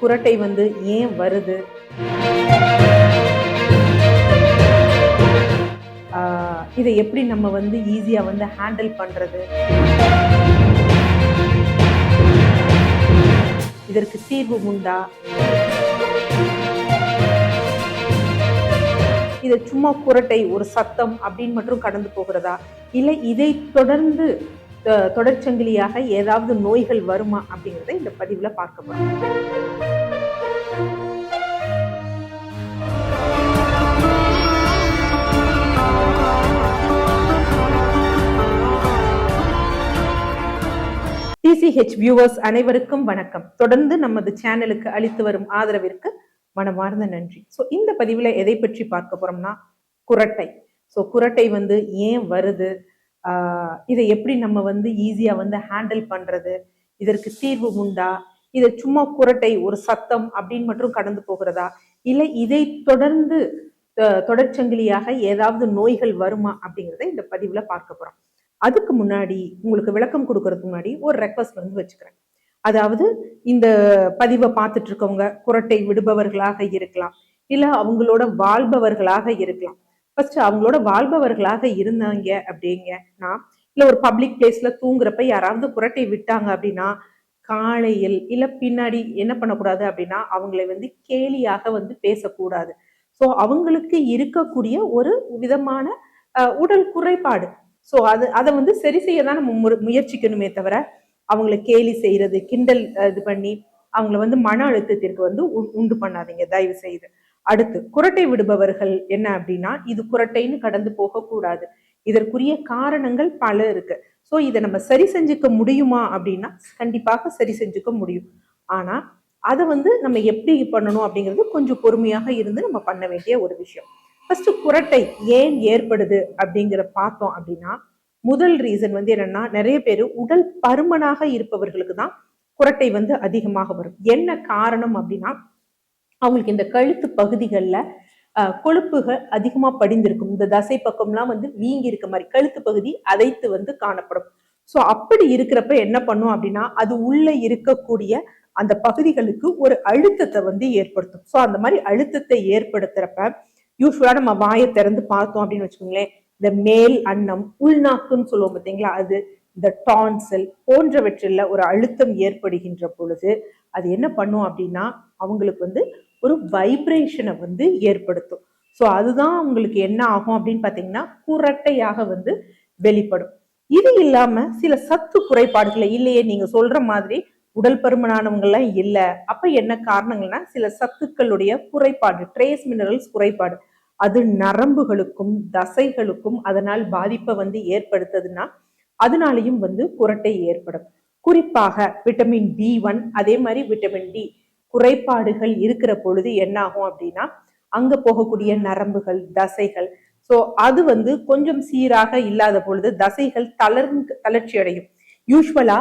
குறட்டை வந்து ஏன் வருது? இதை எப்படி நம்ம வந்து ஈஸியா வந்து ஹேண்டில் பண்றது? இதற்கு தீர்வு உண்டா? இது சும்மா குறட்டை ஒரு சத்தம் அப்படின்னு மட்டும் கடந்து போகிறதா? இல்லை இதை தொடர்ந்து தொடர்ச்சங்கிலியாக ஏதாவது நோய்கள் வருமா அப்படிங்கிறத இந்த பதிவுல பார்க்க போறோம். டிசிஹெச் வியூவர்ஸ் அனைவருக்கும் வணக்கம். தொடர்ந்து நமது சேனலுக்கு அளித்து வரும் ஆதரவிற்கு மனமார்ந்த நன்றி. ஸோ இந்த பதிவுல எதை பற்றி பார்க்க போறோம்னா குறட்டை. ஸோ குறட்டை வந்து ஏன் வருது, இதை எப்படி நம்ம வந்து ஈஸியா வந்து ஹேண்டில் பண்றது, இதற்கு தீர்வு உண்டா, இதை சும்மா குறட்டை ஒரு சத்தம் அப்படின்னு மட்டும் கடந்து போகிறதா, இல்லை இதை தொடர்ந்து தொடர்ச்சங்கிலியாக ஏதாவது நோய்கள் வருமா அப்படிங்கிறத இந்த பதிவுல பார்க்க போறோம். அதுக்கு முன்னாடி உங்களுக்கு விளக்கம் கொடுக்கறதுக்கு முன்னாடி ஒரு ரெக்வஸ்ட் வந்து வச்சுக்கிறேன். அதாவது இந்த பதிவை பார்த்துட்டு இருக்கவங்க குறட்டை விடுபவர்களாக இருக்கலாம், இல்ல அவங்களோட வாழ்பவர்களாக இருக்கலாம். ஃபர்ஸ்ட் அவங்களோட வாழ்பவர்களாக இருந்தாங்க அப்படிங்கன்னா, இல்ல ஒரு பப்ளிக் பிளேஸ்ல தூங்குறப்ப யாராவது குறட்டை விட்டாங்க அப்படின்னா காலையில் இல்ல பின்னாடி என்ன பண்ணக்கூடாது அப்படின்னா அவங்களை வந்து கேலியாக வந்து பேசக்கூடாது. ஸோ அவங்களுக்கு இருக்கக்கூடிய ஒரு விதமான உடல் குறைபாடு. ஸோ அதை வந்து சரி செய்ய தான் நம்ம முயற்சிக்கணுமே தவிர அவங்கள கேலி செய்யறது, கிண்டல் இது பண்ணி அவங்கள வந்து மன அழுத்தத்திற்கு வந்து உண்டு பண்ணாதீங்க தயவு செய்து. அடுத்து குறட்டை விடுபவர்கள் என்ன அப்படின்னா, இது குறட்டைன்னு கடந்து போகக்கூடாது. இதற்குரிய காரணங்கள் பல இருக்கு. ஸோ இதை நம்ம சரி செஞ்சுக்க முடியுமா அப்படின்னா கண்டிப்பாக சரி செஞ்சுக்க முடியும். ஆனா அதை வந்து நம்ம எப்படி பண்ணணும் அப்படிங்கிறது கொஞ்சம் பொறுமையாக இருந்து நம்ம பண்ண வேண்டிய ஒரு விஷயம். ஃபர்ஸ்ட் குறட்டை ஏன் ஏற்படுது அப்படிங்கிற பார்த்தோம் அப்படின்னா, முதல் ரீசன் வந்து என்னன்னா, நிறைய பேர் உடல் பருமனாக இருப்பவர்களுக்கு தான் குறட்டை வந்து அதிகமாக வரும். என்ன காரணம் அப்படின்னா, அவங்களுக்கு இந்த கழுத்து பகுதிகளில் கொழுப்புகள் அதிகமா படிந்திருக்கும். இந்த தசை பக்கம்லாம் வந்து வீங்கி இருக்க மாதிரி கழுத்து பகுதி அதைத்து வந்து காணப்படும். ஸோ அப்படி இருக்கிறப்ப என்ன பண்ணும் அப்படின்னா, அது உள்ள இருக்கக்கூடிய அந்த பகுதிகளுக்கு ஒரு அழுத்தத்தை வந்து ஏற்படுத்தும். ஸோ அந்த மாதிரி அழுத்தத்தை ஏற்படுத்துறப்ப யூஸ்வலா நம்ம வாயை திறந்து பார்த்தோம் அப்படின்னு வச்சுக்கோங்களேன், இந்த மேல் அன்னம், உள்நாக்குன்னு சொல்லுவோம் பார்த்தீங்களா, அது இந்த டான்சல் போன்றவற்றில் ஒரு அழுத்தம் ஏற்படுகின்ற பொழுது அது என்ன பண்ணும் அப்படின்னா அவங்களுக்கு வந்து ஒரு வைப்ரேஷனை வந்து ஏற்படுத்தும். ஸோ அதுதான் அவங்களுக்கு என்ன ஆகும் அப்படின்னு பார்த்தீங்கன்னா குறட்டையாக வந்து வெளிப்படும். இது இல்லாம சில சத்து குறைபாடுகளை இல்லையே நீங்க சொல்ற மாதிரி உடல் பருமனானவங்கெல்லாம் இல்லை. அப்ப என்ன காரணங்கள்னா சில சத்துக்களுடைய குறைபாடு, ட்ரேஸ் மினரல்ஸ் குறைபாடு, அது நரம்புகளுக்கும் தசைகளுக்கும் அதனால் பாதிப்பை வந்து ஏற்படுத்துதுன்னா அதனாலையும் வந்து குறட்டை ஏற்படும். குறிப்பாக விட்டமின் B1 அதே மாதிரி விட்டமின் D குறைபாடுகள் இருக்கிற பொழுது என்ன ஆகும் அப்படின்னா அங்க போகக்கூடிய நரம்புகள் தசைகள், ஸோ அது வந்து கொஞ்சம் சீராக இல்லாத பொழுது தசைகள் தளர்ச்சி அடையும். யூஸ்வலா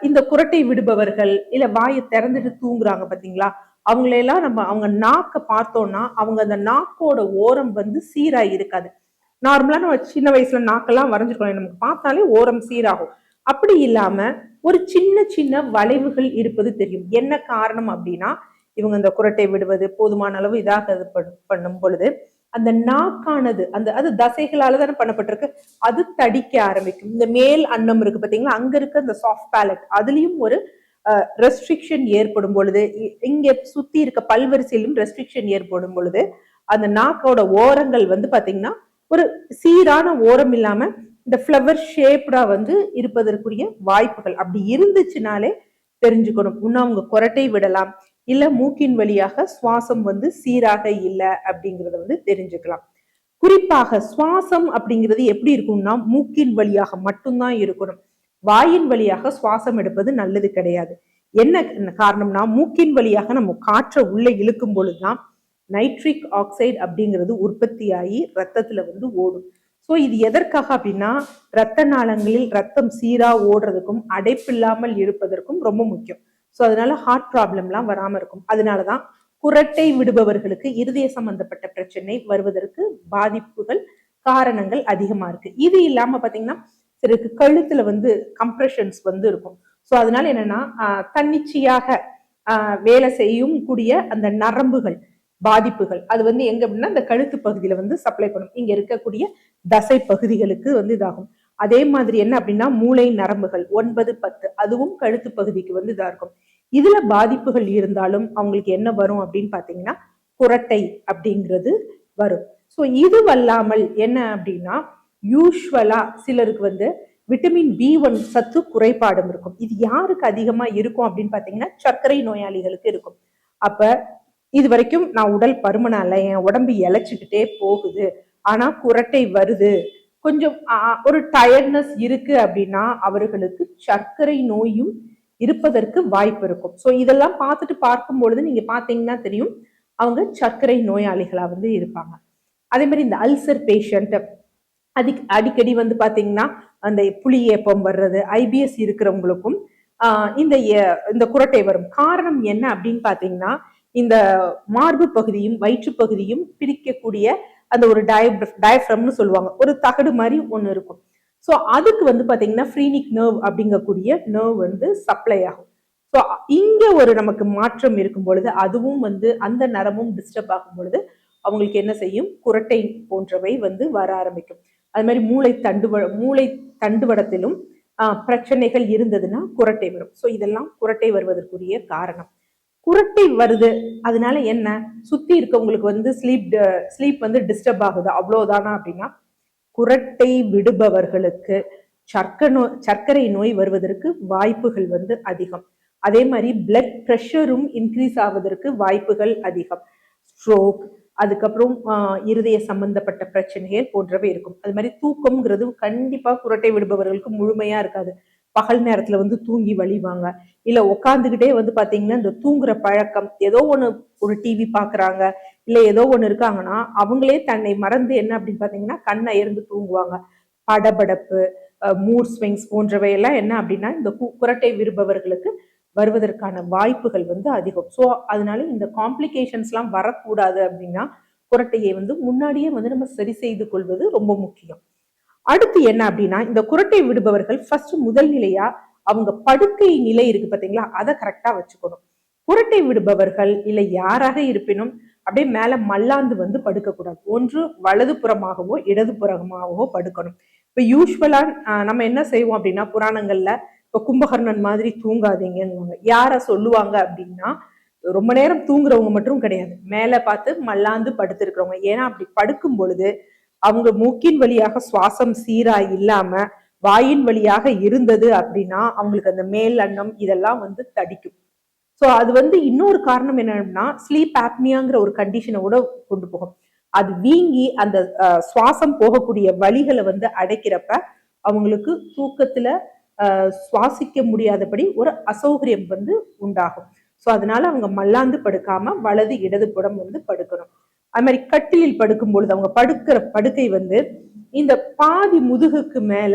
இந்த குறட்டை விடுபவர்கள் இல்ல வாயை திறந்துட்டு தூங்குறாங்க பாத்தீங்களா, அவங்களெல்லாம் நம்ம அவங்க நாக்கை பார்த்தோம்னா அவங்க அந்த நாக்கோட ஓரம் வந்து சீரா இருக்காது. நார்மலா நம்ம சின்ன வயசுல நாக்கெல்லாம் வரைஞ்சிருக்கோம், நமக்கு பார்த்தாலே ஓரம் சீராகும். அப்படி இல்லாம ஒரு சின்ன சின்ன வளைவுகள் இருப்பது தெரியும். என்ன காரணம் அப்படின்னா இவங்க இந்த குறட்டை விடுவது போதுமான அளவு இதாக பண்ணும் பொழுது அந்த நாக்கானது அந்த அது தசைகளால தானே பண்ணப்பட்டிருக்கு, அது தடிக்க ஆரம்பிக்கும். இந்த மேல் அன்னம் இருக்கு பாத்தீங்களா, அங்க இருக்க இந்த சாஃப்ட் பேலட் அதுலயும் ஒரு ரெஸ்ட்ரிக்ஷன் ஏற்படும் பொழுது, இங்க சுத்தி இருக்க பல்வரிசையிலும் ரெஸ்ட்ரிக்ஷன் ஏற்படும் பொழுது அந்த நாக்கோட ஓரங்கள் வந்து பாத்தீங்கன்னா ஒரு சீரான ஓரம் இல்லாம இந்த ஃப்ளவர் ஷேப்டா வந்து இருப்பதற்குரிய வாய்ப்புகள் அப்படி இருந்துச்சுனாலே தெரிஞ்சுக்கணும். இன்னும் அவங்க குறட்டை விடலாம், இல்ல மூக்கின் வழியாக சுவாசம் வந்து சீராக இல்லை அப்படிங்கிறத வந்து தெரிஞ்சுக்கலாம். குறிப்பாக சுவாசம் அப்படிங்கிறது எப்படி இருக்கும்னா மூக்கின் வழியாக மட்டும்தான் இருக்கணும். வாயின் வழியாக சுவாசம் எடுப்பது நல்லது கிடையாது. என்ன காரணம்னா மூக்கின் வழியாக நம்ம காற்றை உள்ள இழுக்கும் பொழுதுதான் நைட்ரிக் ஆக்சைடு அப்படிங்கிறது உற்பத்தியாகி ரத்தத்துல வந்து ஓடும். ஸோ இது எதற்காக அப்படின்னா ரத்த நாளங்களில் ரத்தம் சீரா ஓடுறதுக்கும் அடைப்பில்லாமல் இருப்பதற்கும் ரொம்ப முக்கியம். ஸோ அதனால ஹார்ட் ப்ராப்ளம்லாம் வராம இருக்கும். அதனாலதான் குறட்டை விடுபவர்களுக்கு இருதய சம்பந்தப்பட்ட பிரச்சனை வருவதற்கு பாதிப்புகள் காரணங்கள் அதிகமா இருக்கு. இது இல்லாம பாத்தீங்கன்னா சிலருக்கு கழுத்துல வந்து கம்ப்ரெஷன்ஸ் வந்து இருக்கும். ஸோ அதனால என்னன்னா தன்னிச்சையாக வேலை செய்யும் கூடிய அந்த நரம்புகள் பாதிப்புகள் அது வந்து எங்க அப்படின்னா இந்த கழுத்து பகுதியில வந்து சப்ளை பண்ணும். இங்க இருக்கக்கூடிய தசை பகுதிகளுக்கு வந்து இதாகும். அதே மாதிரி என்ன அப்படின்னா மூளை நரம்புகள் 9, 10 அதுவும் கழுத்து பகுதிக்கு வந்து இதா இருக்கும். இதுல பாதிப்புகள் இருந்தாலும் அவங்களுக்கு என்ன வரும் அப்படின்னு பாத்தீங்கன்னா குரட்டை அப்படிங்கிறது வரும். ஸோ இது வல்லாமல் என்ன அப்படின்னா யூஸ்வலா சிலருக்கு வந்து விட்டமின் B1 சத்து குறைபாடும் இருக்கும். இது யாருக்கு அதிகமா இருக்கும் அப்படின்னு பாத்தீங்கன்னா சர்க்கரை நோயாளிகளுக்கு இருக்கும். அப்ப இது வரைக்கும் நான் உடல் பருமனால என் உடம்பு இழைச்சிக்கிட்டே போகுது, ஆனா குரட்டை வருது, கொஞ்சம் ஒரு டயர்ட்னஸ் இருக்கு அப்படின்னா அவர்களுக்கு சர்க்கரை நோயும் இருப்பதற்கு வாய்ப்பு இருக்கும். ஸோ இதெல்லாம் பார்த்துட்டு பார்க்கும் பொழுது நீங்க பாத்தீங்கன்னா தெரியும் அவங்க சர்க்கரை நோயாளிகளா வந்து இருப்பாங்க. அதே மாதிரி இந்த அல்சர் பேஷண்ட் அடிக்கடி வந்து பாத்தீங்கன்னா அந்த புளி ஏப்பம் வர்றது, IBS இருக்கிறவங்களுக்கும் இந்த குரட்டை வரும். காரணம் என்ன அப்படின்னு பாத்தீங்கன்னா இந்த மார்பு பகுதியும் வயிற்று பகுதியும் பிரிக்கக்கூடிய அந்த ஒரு டயப்ரம்னு சொல்லுவாங்க, ஒரு தகடு மாதிரி ஒண்ணு இருக்கும். ஸோ அதுக்கு வந்து பாத்தீங்கன்னா ஃப்ரீனிக் நர்வ் அப்படிங்கக்கூடிய நர்வ் வந்து சப்ளை ஆகும். ஸோ இங்க ஒரு நமக்கு மாற்றம் இருக்கும் பொழுது அதுவும் வந்து அந்த நரம்பும் டிஸ்டர்ப் ஆகும் பொழுது அவங்களுக்கு என்ன செய்யும் குரட்டை போன்றவை வந்து வர ஆரம்பிக்கும். அது மாதிரி மூளை தண்டுவடத்திலும் பிரச்சனைகள் இருந்ததுன்னா குரட்டை வரும். ஸோ இதெல்லாம் குரட்டை வருவதற்குரிய காரணம். குரட்டை வருது அதனால என்ன சுத்தி இருக்கவங்களுக்கு வந்து ஸ்லீப் வந்து டிஸ்டர்ப் ஆகுது அவ்வளவுதானா அப்படின்னா குரட்டை விடுபவர்களுக்கு சர்க்கரை நோய் வருவதற்கு வாய்ப்புகள் வந்து அதிகம். அதே மாதிரி பிளட் ப்ரெஷரும் இன்க்ரீஸ் ஆவதற்கு வாய்ப்புகள் அதிகம். ஸ்ட்ரோக், அதுக்கப்புறம் இருதய சம்பந்தப்பட்ட பிரச்சனைகள் போன்றவை இருக்கும். அது மாதிரி தூக்கம்ங்கிறது கண்டிப்பா குரட்டை விடுபவர்களுக்கு முழுமையா இருக்காது. பகல் நேரத்துல வந்து தூங்கி வழிவாங்க, இல்ல உட்காந்துக்கிட்டே வந்து பாத்தீங்கன்னா இந்த தூங்குற பழக்கம், ஏதோ ஒண்ணு ஒரு டிவி பாக்குறாங்க இல்ல ஏதோ ஒண்ணு இருக்காங்கன்னா அவங்களே தன்னை மறந்து என்ன அப்படின்னு பாத்தீங்கன்னா கண்ணை அயர்ந்து தூங்குவாங்க. படபடப்பு, மூட் ஸ்விங்ஸ் போன்றவை எல்லாம் என்ன அப்படின்னா இந்த குரட்டை விடுபவர்களுக்கு வருவதற்கான வாய்ப்புகள் வந்து அதிகம். ஸோ அதனால இந்த காம்ப்ளிகேஷன்ஸ் எல்லாம் வரக்கூடாது அப்படின்னா குரட்டையை வந்து முன்னாடியே வந்து நம்ம சரி செய்து கொள்வது ரொம்ப முக்கியம். அடுத்து என்ன அப்படின்னா இந்த குரட்டை விடுபவர்கள் ஃபர்ஸ்ட் முதல் நிலையா அவங்க படுக்கை நிலை இருக்கு பாத்தீங்களா அதை கரெக்டா வச்சுக்கணும். குரட்டை விடுபவர்கள் இல்ல யாராக இருப்பினும் அப்படியே மேல மல்லாந்து வந்து படுக்க கூடாது. ஒன்று வலது புறமாகவோ இடது புறமாகவோ படுக்கணும். இப்ப யூஸ்வலா நம்ம என்ன செய்வோம் அப்படின்னா புராணங்கள்ல இப்ப கும்பகர்ணன் மாதிரி தூங்காதீங்க யார சொல்லுவாங்க அப்படின்னா ரொம்ப நேரம் தூங்குறவங்க மட்டும் கிடையாது, மேல பார்த்து மல்லாந்து படுத்து இருக்கிறவங்க. ஏன்னா அப்படி படுக்கும் பொழுது அவங்க மூக்கின் வழியாக சுவாசம் சீரா இல்லாம வாயின் வழியாக இருந்தது அப்படின்னா அவங்களுக்கு அந்த மேல் அன்னம் இதெல்லாம் வந்து தடிக்கும். ஸோ அது வந்து இன்னொரு காரணம் என்னன்னா ஸ்லீப் ஆப்னியாங்கிற ஒரு கண்டிஷனோட கொண்டு போகும். அது வீங்கி அந்த சுவாசம் போகக்கூடிய வழிகளை வந்து அடைக்கிறப்ப அவங்களுக்கு தூக்கத்துல சுவாசிக்க முடியாதபடி ஒரு அசௌகரியம் வந்து உண்டாகும். ஸோ அதனால அவங்க மல்லாந்து படுக்காம வலது இடது புறம் வந்து படுக்கணும். அது மாதிரி கட்டிலில் படுக்கும் பொழுது அவங்க படுக்கிற படுக்கை வந்து இந்த பாதி முதுகுக்கு மேல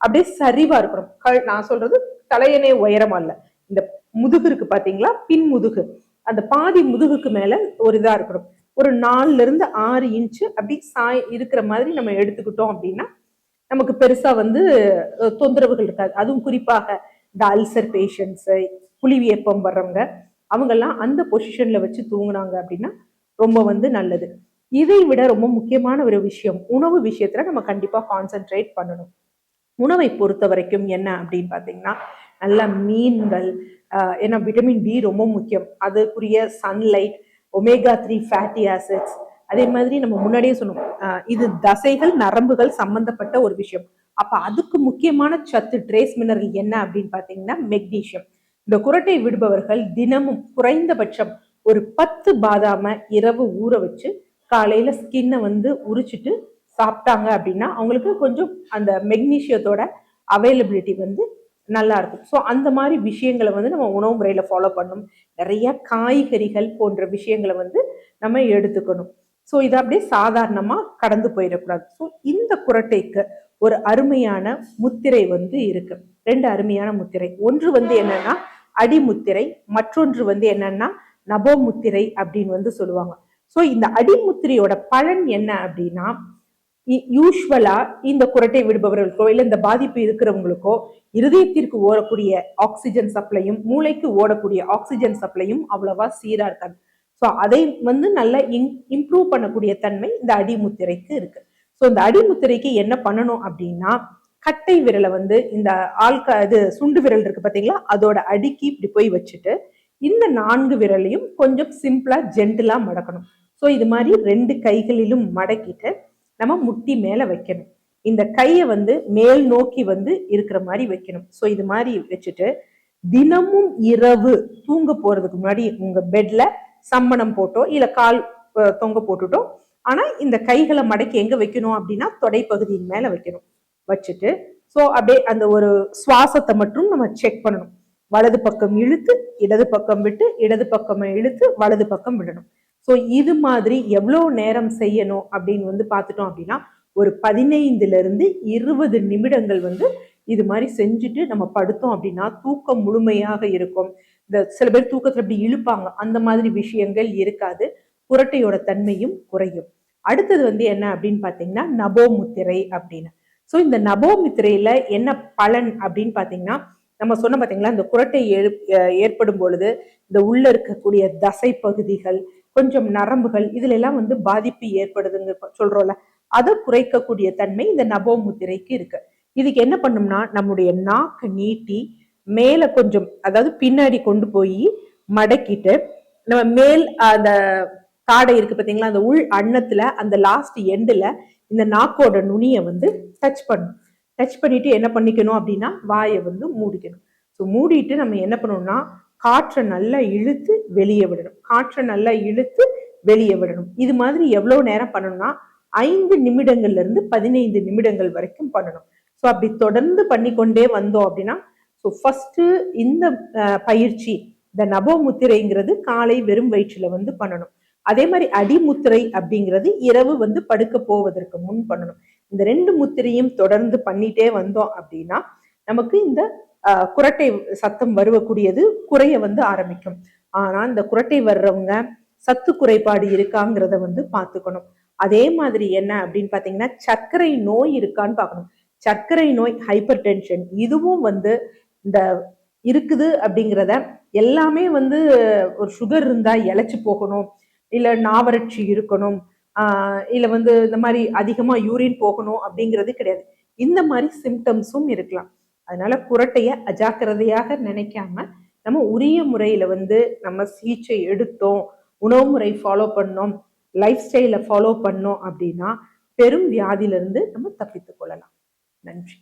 அப்படியே சரிவா இருக்கணும். நான் சொல்றது தலையணை உயரம் அல்ல, இந்த முதுகு இருக்கு பாத்தீங்களா பின் முதுகு, அந்த பாதி முதுகுக்கு மேல ஒரு இதா இருக்கணும். ஒரு 4 to 6 இன்ச்சு அப்படி இருக்கிற மாதிரி நம்ம எடுத்துக்கிட்டோம் அப்படின்னா நமக்கு பெருசா வந்து தொந்தரவுகள் இருக்காது. அதுவும் குறிப்பாக இந்த அல்சர் பேஷண்ட்ஸ், புலிவியப்பம் வர்றவங்க அவங்கெல்லாம் அந்த பொசிஷன்ல வச்சு தூங்குனாங்க அப்படின்னா ரொம்ப வந்து நல்லது. இதை விட ரொம்ப முக்கியமான ஒரு விஷயம் உணவு விஷயத்துல நம்ம கண்டிப்பா கான்சென்ட்ரேட் பண்ணணும். உணவை பொறுத்த வரைக்கும் என்ன அப்படின்னு பாத்தீங்கன்னா நல்ல மீன்கள், ஏன்னா விட்டமின் டி ரொம்ப முக்கியம், அதுக்குரிய சன்லைட், omega-3 ஃபேட்டி ஆசிட்ஸ். அதே மாதிரி நம்ம முன்னாடியே சொன்னோம் இது தசைகள் நரம்புகள் சம்பந்தப்பட்ட ஒரு விஷயம். அப்ப அதுக்கு முக்கியமான சத்து ட்ரேஸ் மினரல் என்ன அப்படின்னு பாத்தீங்கன்னா மெக்னீசியம். இந்த குரட்டை விடுபவர்கள் தினமும் குறைந்தபட்சம் ஒரு 10 பாதாம இரவு ஊற வச்சு காலையில ஸ்கின்னை வந்து உரிச்சிட்டு சாப்பிட்டாங்க அப்படின்னா அவங்களுக்கு கொஞ்சம் அந்த மெக்னீசியத்தோட அவைலபிலிட்டி வந்து நல்லா இருக்கும். ஸோ அந்த மாதிரி விஷயங்களை வந்து நம்ம உணவு முறையில ஃபாலோ பண்ணணும். நிறைய காய்கறிகள் போன்ற விஷயங்களை வந்து நம்ம எடுத்துக்கணும். ஸோ இதை அப்படியே சாதாரணமா கடந்து போயிடக்கூடாது. ஸோ இந்த குரட்டைக்கு ஒரு அருமையான முத்திரை வந்து இருக்கு. 2 அருமையான முத்திரை. ஒன்று வந்து என்னன்னா அடிமுத்திரை, மற்றொன்று வந்து என்னன்னா நபோமுத்திரை அப்படின்னு வந்து சொல்லுவாங்க. ஸோ இந்த அடிமுத்திரையோட பலன் என்ன அப்படின்னா யூஸ்வலா இந்த குரட்டை விடுபவர்களுக்கோ இல்ல இந்த பாதிப்பு இருக்கிறவங்களுக்கோ இருதயத்திற்கு ஓடக்கூடிய ஆக்சிஜன் சப்ளையும் மூளைக்கு ஓடக்கூடிய ஆக்சிஜன் சப்ளையும் அவ்வளவா சீரா இருக்காது. ஸோ அதை வந்து நல்லா இம்ப்ரூவ் பண்ணக்கூடிய தன்மை இந்த அடிமுத்திரைக்கு இருக்கு. ஸோ இந்த அடிமுத்திரைக்கு என்ன பண்ணணும் அப்படின்னா, கட்டை விரலை வந்து இந்த இது சுண்டு விரல் இருக்கு பாத்தீங்களா, அதோட அடிக்கி இப்படி போய் வச்சுட்டு இந்த 4 விரலையும் கொஞ்சம் சிம்பிளா ஜென்டிலா மடக்கணும். ஸோ இது மாதிரி 2 கைகளிலும் மடக்கிட்டு நம்ம முட்டி மேல வைக்கணும். இந்த கையை வந்து மேல் நோக்கி வந்து இருக்கிற மாதிரி வைக்கணும். ஸோ இது மாதிரி வச்சுட்டு தினமும் இரவு தூங்க போறதுக்கு முன்னாடி உங்க பெட்ல சம்மணம் போட்டோ இல்ல கால் தொங்க போட்டுட்டோ, ஆனா இந்த கைகளை மடக்கி எங்க வைக்கணும் அப்படின்னா தொடைப்பகுதியின் மேல வைக்கணும். வச்சுட்டு ஸோ அப்படியே அந்த ஒரு சுவாசத்தை மட்டும் நம்ம செக் பண்ணணும். வலது பக்கம் இழுத்து இடது பக்கம் விட்டு, இடது பக்கம் இழுத்து வலது பக்கம் விடணும். ஸோ இது மாதிரி எவ்வளவு நேரம் செய்யணும் அப்படின்னு வந்து பார்த்துட்டோம் அப்படின்னா, ஒரு 15 to 20 நிமிடங்கள் வந்து இது மாதிரி செஞ்சுட்டு நம்ம படுத்தோம் அப்படின்னா தூக்கம் முழுமையாக இருக்கும். இந்த சில பேர் தூக்கத்துல அப்படி இழுப்பாங்க, அந்த மாதிரி விஷயங்கள் இருக்காது. குரட்டையோட தன்மையும் குறையும். அடுத்தது வந்து என்ன அப்படின்னு பாத்தீங்கன்னா நபோமுத்திரை அப்படின்னு. ஸோ இந்த நபோமுத்திரையில என்ன பலன் அப்படின்னு பாத்தீங்கன்னா, நம்ம சொன்ன பாத்தீங்களா, இந்த குரட்டை ஏற்படும் பொழுது இந்த உள்ள இருக்கக்கூடிய தசை பகுதிகள், கொஞ்சம் நரம்புகள், இதுல எல்லாம் வந்து பாதிப்பு ஏற்படுதுங்க சொல்றோம்ல, அதை குறைக்கக்கூடிய தன்மை இந்த நபோமுத்திரைக்கு இருக்கு. இதுக்கு என்ன பண்ணும்னா, நம்முடைய நாக்கு நீட்டி மேல கொஞ்சம், அதாவது பின்னாடி கொண்டு போய் மடக்கிட்டு நம்ம மேல் அந்த தாடை இருக்கு பாத்தீங்களா, அந்த உள் அன்னத்துல அந்த லாஸ்ட் எண்டுல இந்த நாக்கோட நுனியை வந்து டச் பண்ணும். டச் பண்ணிட்டு என்ன பண்ணிக்கணும் அப்படின்னா வாயை வந்து மூடிக்கணும். ஸோ மூடிட்டு நம்ம என்ன பண்ணணும்னா காற்றை நல்லா இழுத்து வெளியே விடணும். காற்றை நல்லா இழுத்து வெளியே விடணும். இது மாதிரி எவ்வளவு நேரம் பண்ணணும்னா 5 நிமிடங்கள்ல இருந்து 15 நிமிடங்கள் வரைக்கும் பண்ணணும். ஸோ அப்படி தொடர்ந்து பண்ணிக்கொண்டே வந்தோம் அப்படின்னா, ஸோ ஃபர்ஸ்ட் இந்த பயிற்சி இந்த நபோமுத்திரைங்கிறது காலை வெறும் வயிற்றுல வந்து பண்ணணும். அதே மாதிரி அடிமுத்திரை அப்படிங்கிறது இரவு வந்து படுக்க போவதற்கு முன் பண்ணணும். இந்த 2 முத்திரையும் தொடர்ந்து பண்ணிட்டே வந்தோம் அப்படின்னா நமக்கு இந்த குரட்டை சத்தம் வருவக்கூடியது குறைய வந்து ஆரம்பிக்கும். ஆனா இந்த குரட்டை வர்றவங்க சத்து குறைபாடு இருக்காங்கிறத வந்து பார்த்துக்கணும். அதே மாதிரி என்ன அப்படின்னு பாத்தீங்கன்னா, சர்க்கரை நோய் இருக்கான்னு பார்க்கணும். சர்க்கரை நோய், ஹைப்பர் டென்ஷன், இதுவும் வந்து இந்த இருக்குது அப்படிங்கிறத, எல்லாமே வந்து ஒரு சுகர் இருந்தா இழைச்சு போகணும், இல்ல நாவறட்சி இருக்கணும், இல்ல வந்து இந்த மாதிரி அதிகமா யூரின் போகணும் அப்படிங்கிறது கிடையாது. இந்த மாதிரி சிம்டம்ஸும் இருக்கலாம். அதனால குரட்டைய அஜாக்கிரதையாக நினைக்காம நம்ம உரிய முறையில வந்து நம்ம சிகிச்சை எடுத்தோம், உணவு முறை ஃபாலோ பண்ணோம், லைஃப் ஸ்டைலை ஃபாலோ பண்ணோம் அப்படின்னா பெரும் வியாதியிலிருந்து நம்ம தப்பித்துக் கொள்ளலாம். நன்றி.